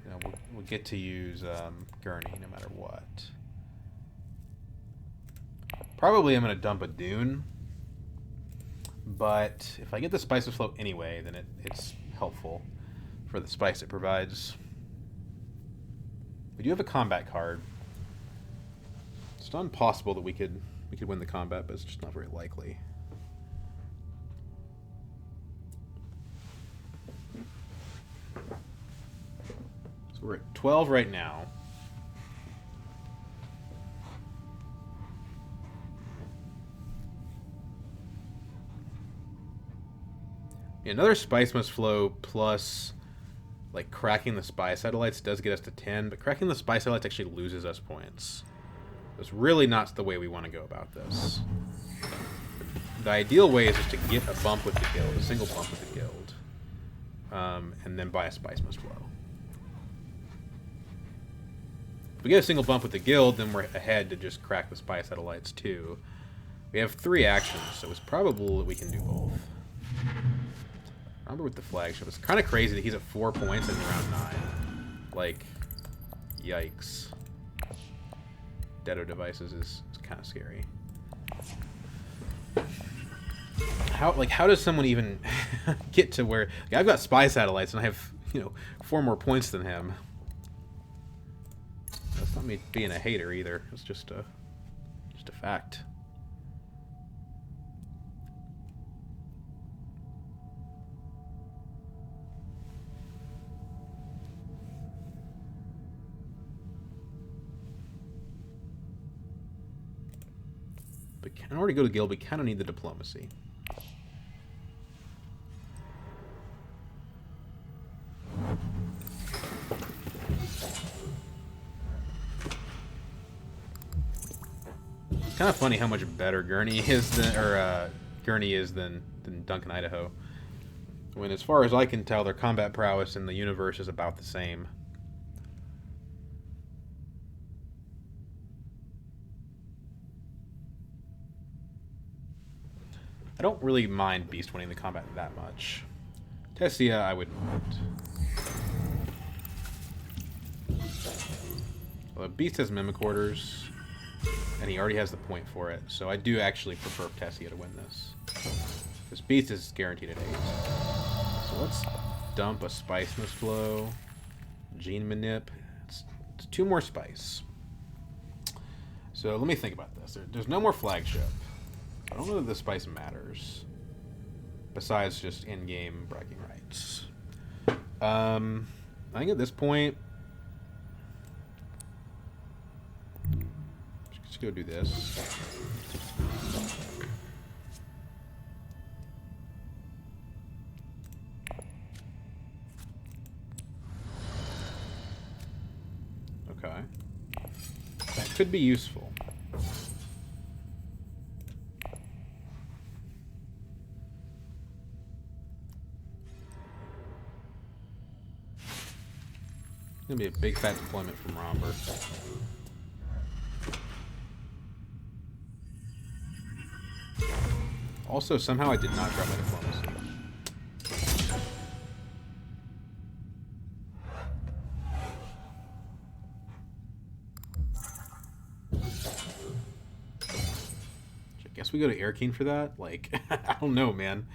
A: You know, we'll get to use Gurney no matter what. Probably I'm going to dump a Dune. But if I get the Spice Flow anyway, then it's helpful for the spice it provides. We do have a combat card. It's not impossible that we could win the combat, but it's just not very likely. So we're at 12 right now. Another Spice Must Flow plus, like, cracking the Spy Satellites does get us to 10, but cracking the Spy Satellites actually loses us points. It's really not the way we want to go about this. The ideal way is just to get a bump with the guild, a single bump with the guild, and then buy a Spice Must Flow. If we get a single bump with the guild, then we're ahead to just crack the Spy Satellites too. We have 3 actions, so it's probable that we can do both. Remember with the flagship, it's kind of crazy that he's at 4 points in round 9. Like, yikes. Deado devices is kind of scary. How does someone even get to where... Like, I've got Spy Satellites and I have, 4 more points than him. That's not me being a hater either. It's just a fact. In order to go to guild, we kind of need the diplomacy. Kind of funny how much better Gurney is than Duncan, Idaho. When, as far as I can tell, their combat prowess in the universe is about the same. I don't really mind Beast winning the combat that much. Tessia, I would not. Well, Beast has Mimic Orders, and he already has the point for it, so I do actually prefer Tessia to win this. Because Beast is guaranteed at 8. So let's dump a Spice Mist Blow, Gene Manip. It's 2 more Spice. So let me think about this. There's no more Flagship. I don't know that the Spice matters, besides just in-game bragging rights. I think at this point, just go do this. Okay. That could be useful. Gonna be a big fat deployment from Romber. Also, somehow I did not drop my diplomacy. I guess we go to Airkeen for that? Like, I don't know, man.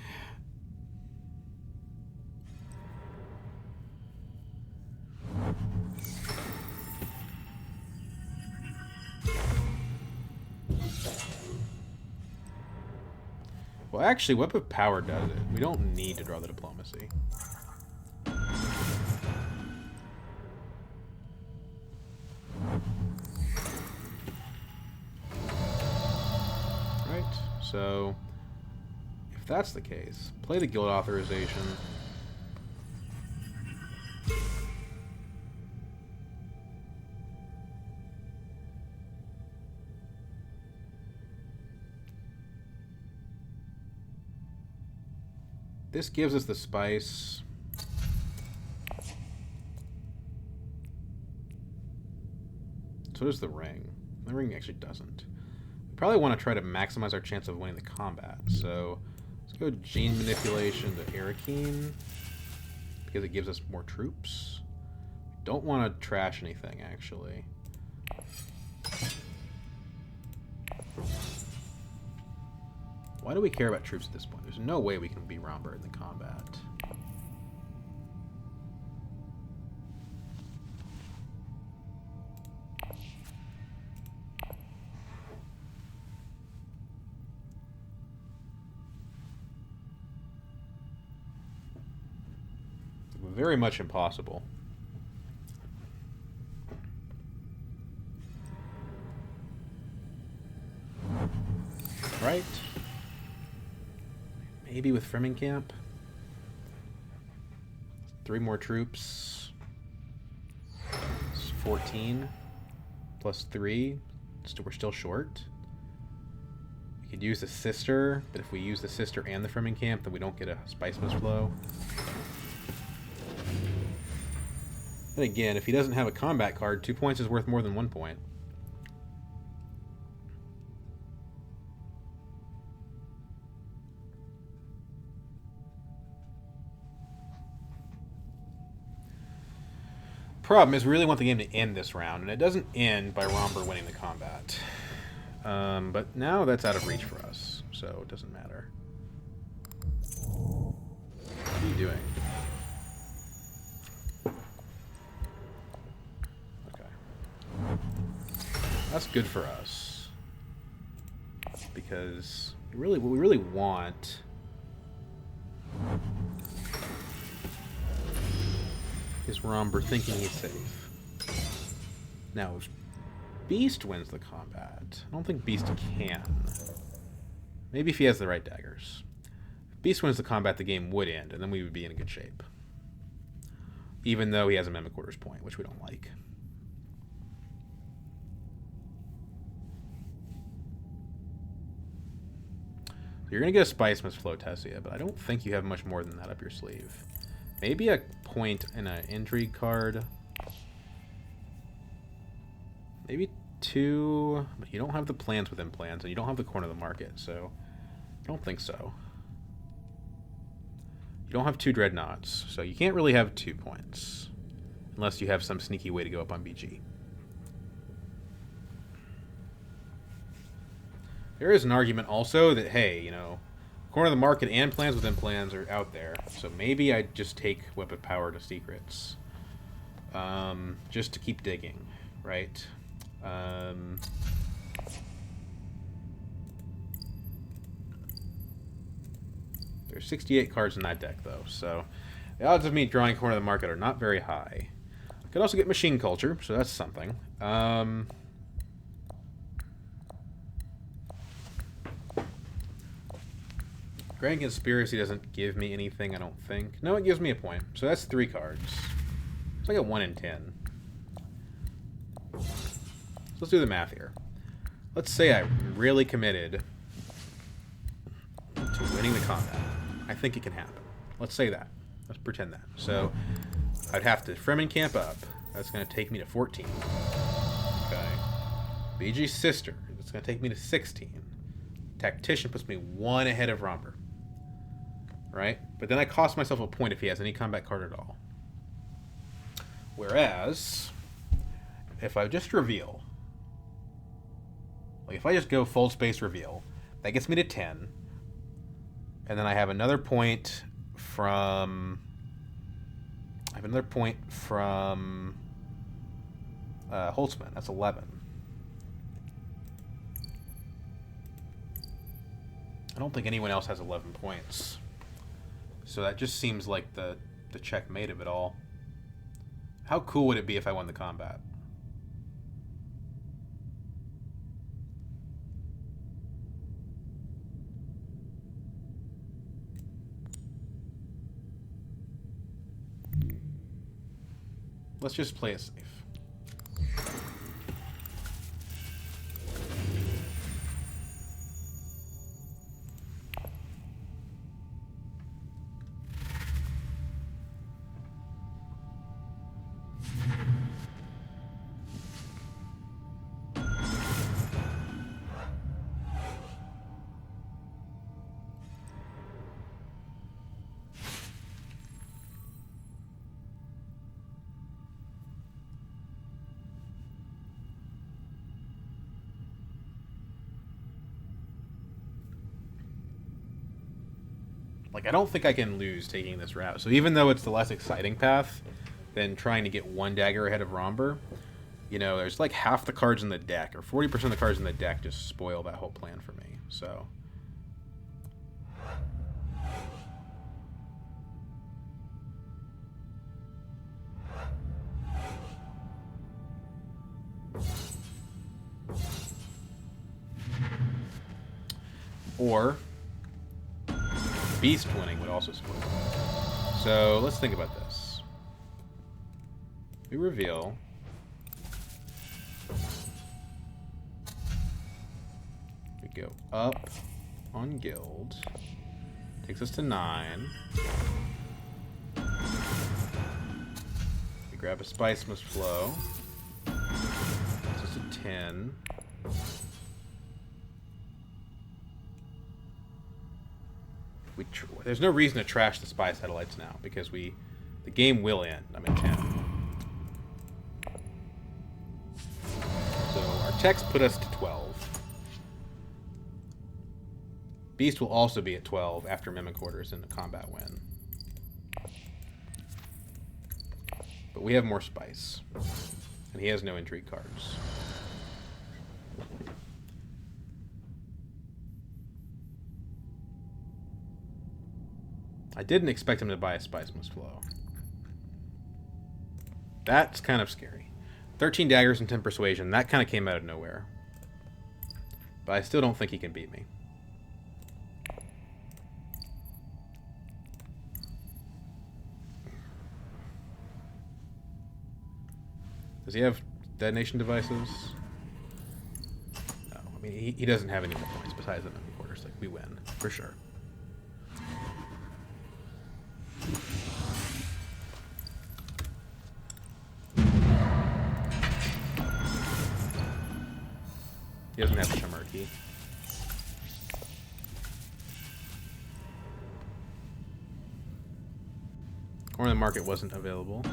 A: Well, actually, Web of Power does it. We don't need to draw the diplomacy. Right, so if that's the case, play the guild authorization. This gives us the spice. So does the ring. The ring actually doesn't. We probably want to try to maximize our chance of winning the combat. So let's go Gene Manipulation to Arakeen, because it gives us more troops. Don't want to trash anything, actually. Why do we care about troops at this point? There's no way we can beat Romber in the combat. Very much impossible. Right? Maybe with Fremingkamp. 3 more troops. It's 14. Plus 3. So we're still short. We could use the Sister, but if we use the Sister and the Fremingkamp, then we don't get a Spice Mist Flow. Then again, if he doesn't have a combat card, 2 points is worth more than 1 point. Problem is, we really want the game to end this round, and it doesn't end by Romber winning the combat. But now that's out of reach for us, so it doesn't matter. What are you doing? Okay. That's good for us. Because what we really want is Romber thinking he's safe. Now, if Beast wins the combat, I don't think Beast can. Maybe if he has the right daggers. If Beast wins the combat, the game would end, and then we would be in a good shape. Even though he has a Mimic Orders point, which we don't like. You're going to get a Spice Mist Flow Tessia, but I don't think you have much more than that up your sleeve. Maybe a point in an Intrigue card. Maybe 2, but you don't have the plans within plans, and you don't have the Corner of the Market, so I don't think so. You don't have 2 Dreadnoughts, so you can't really have 2 points. Unless you have some sneaky way to go up on BG. There is an argument also that, hey, you know, Corner of the Market and plans within plans are out there, so maybe I just take Whip of Power to Secrets. Just to keep digging, right? There's 68 cards in that deck, though, so the odds of me drawing Corner of the Market are not very high. I could also get Machine Culture, so that's something. Grand Conspiracy doesn't give me anything, I don't think. No, it gives me a point. So that's 3 cards. It's like a 1 in 10. So let's do the math here. Let's say I'm really committed to winning the combat. I think it can happen. Let's say that. Let's pretend that. So I'd have to Fremen camp up. That's going to take me to 14. Okay. BG Sister. That's going to take me to 16. Tactician puts me 1 ahead of Romper. Right? But then I cost myself a point if he has any combat card at all. Whereas, if I just reveal, like if I just go full space reveal, that gets me to 10. And then I have another point from... Holtzman. That's 11. I don't think anyone else has 11 points. So that just seems like the checkmate of it all. How cool would it be if I won the combat? Let's just play it safe. Like, I don't think I can lose taking this route. So even though it's the less exciting path than trying to get 1 dagger ahead of Romber, you know, there's like half the cards in the deck, or 40% of the cards in the deck just spoil that whole plan for me. So... or... Beast winning would also spoil it. So let's think about this. We reveal. We go up on Guild. Takes us to 9. We grab a Spice Must Flow. Takes us to 10. There's no reason to trash the Spy Satellites now, because the game will end. I'm in 10. So our techs put us to 12. Beast will also be at 12 after Mimic Quarters in the combat win. But we have more Spice. And he has no Intrigue cards. I didn't expect him to buy a Spice Must Flow. That's kind of scary. 13 daggers and 10 persuasion. That kind of came out of nowhere. But I still don't think he can beat me. Does he have detonation devices? No. I mean, he doesn't have any more points besides the Mimic Quarters. orders. Like, we win, for sure. He doesn't have the Shamar key. Or the market wasn't available.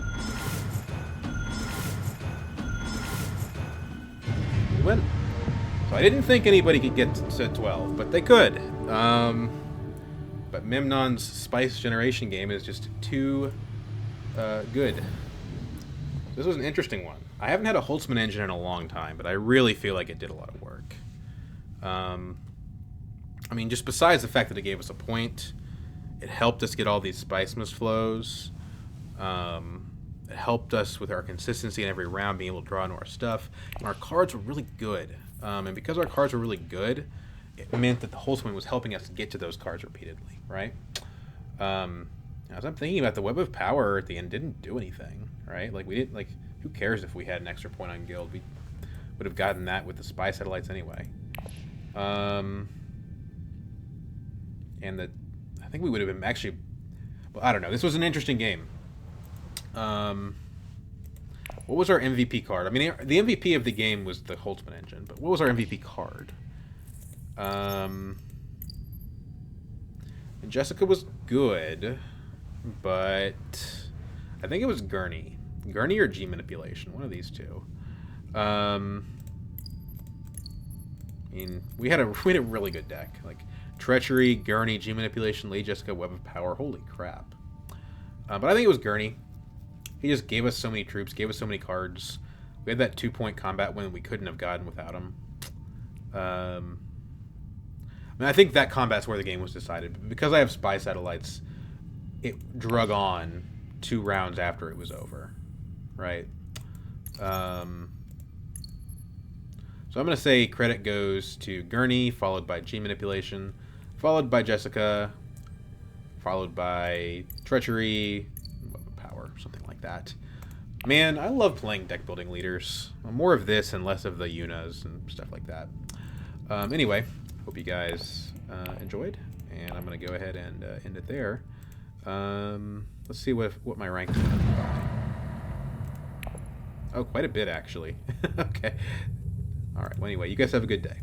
A: We win. So I didn't think anybody could get to 12, but they could. But Memnon's spice generation game is just too good. This was an interesting one. I haven't had a Holtzman engine in a long time, but I really feel like it did a lot of work. I mean, just besides the fact that it gave us a point, it helped us get all these spice mist flows. It helped us with our consistency in every round, being able to draw into our stuff. And our cards were really good. And because our cards were really good, it meant that the Holtzman was helping us get to those cards repeatedly, right? As I'm thinking about the Web of Power at the end, didn't do anything, right? Like, we didn't, like, who cares if we had an extra point on Guild? We would have gotten that with the Spy Satellites anyway. And I think we would have been actually, well, I don't know. This was an interesting game. What was our MVP card? I mean, the MVP of the game was the Holtzman engine, but what was our MVP card? And Jessica was good, but I think it was Gurney. Gurney or G Manipulation, one of these two. I mean, we had a really good deck. Like, Treachery, Gurney, G Manipulation, Lady Jessica, Web of Power. Holy crap. But I think it was Gurney. He just gave us so many troops, gave us so many cards. We had that 2-point combat win we couldn't have gotten without him. I mean, I think that combat's where the game was decided. But because I have Spy Satellites, it drug on 2 rounds after it was over. Right? So I'm going to say credit goes to Gurney, followed by G Manipulation, followed by Jessica, followed by Treachery, Power, something like that. Man, I love playing deck building leaders. More of this and less of the Yunas and stuff like that. Anyway, hope you guys enjoyed, and I'm going to go ahead and end it there. Let's see what my rank is going to be by. Oh, quite a bit, actually. Okay. All right. Well, anyway, you guys have a good day.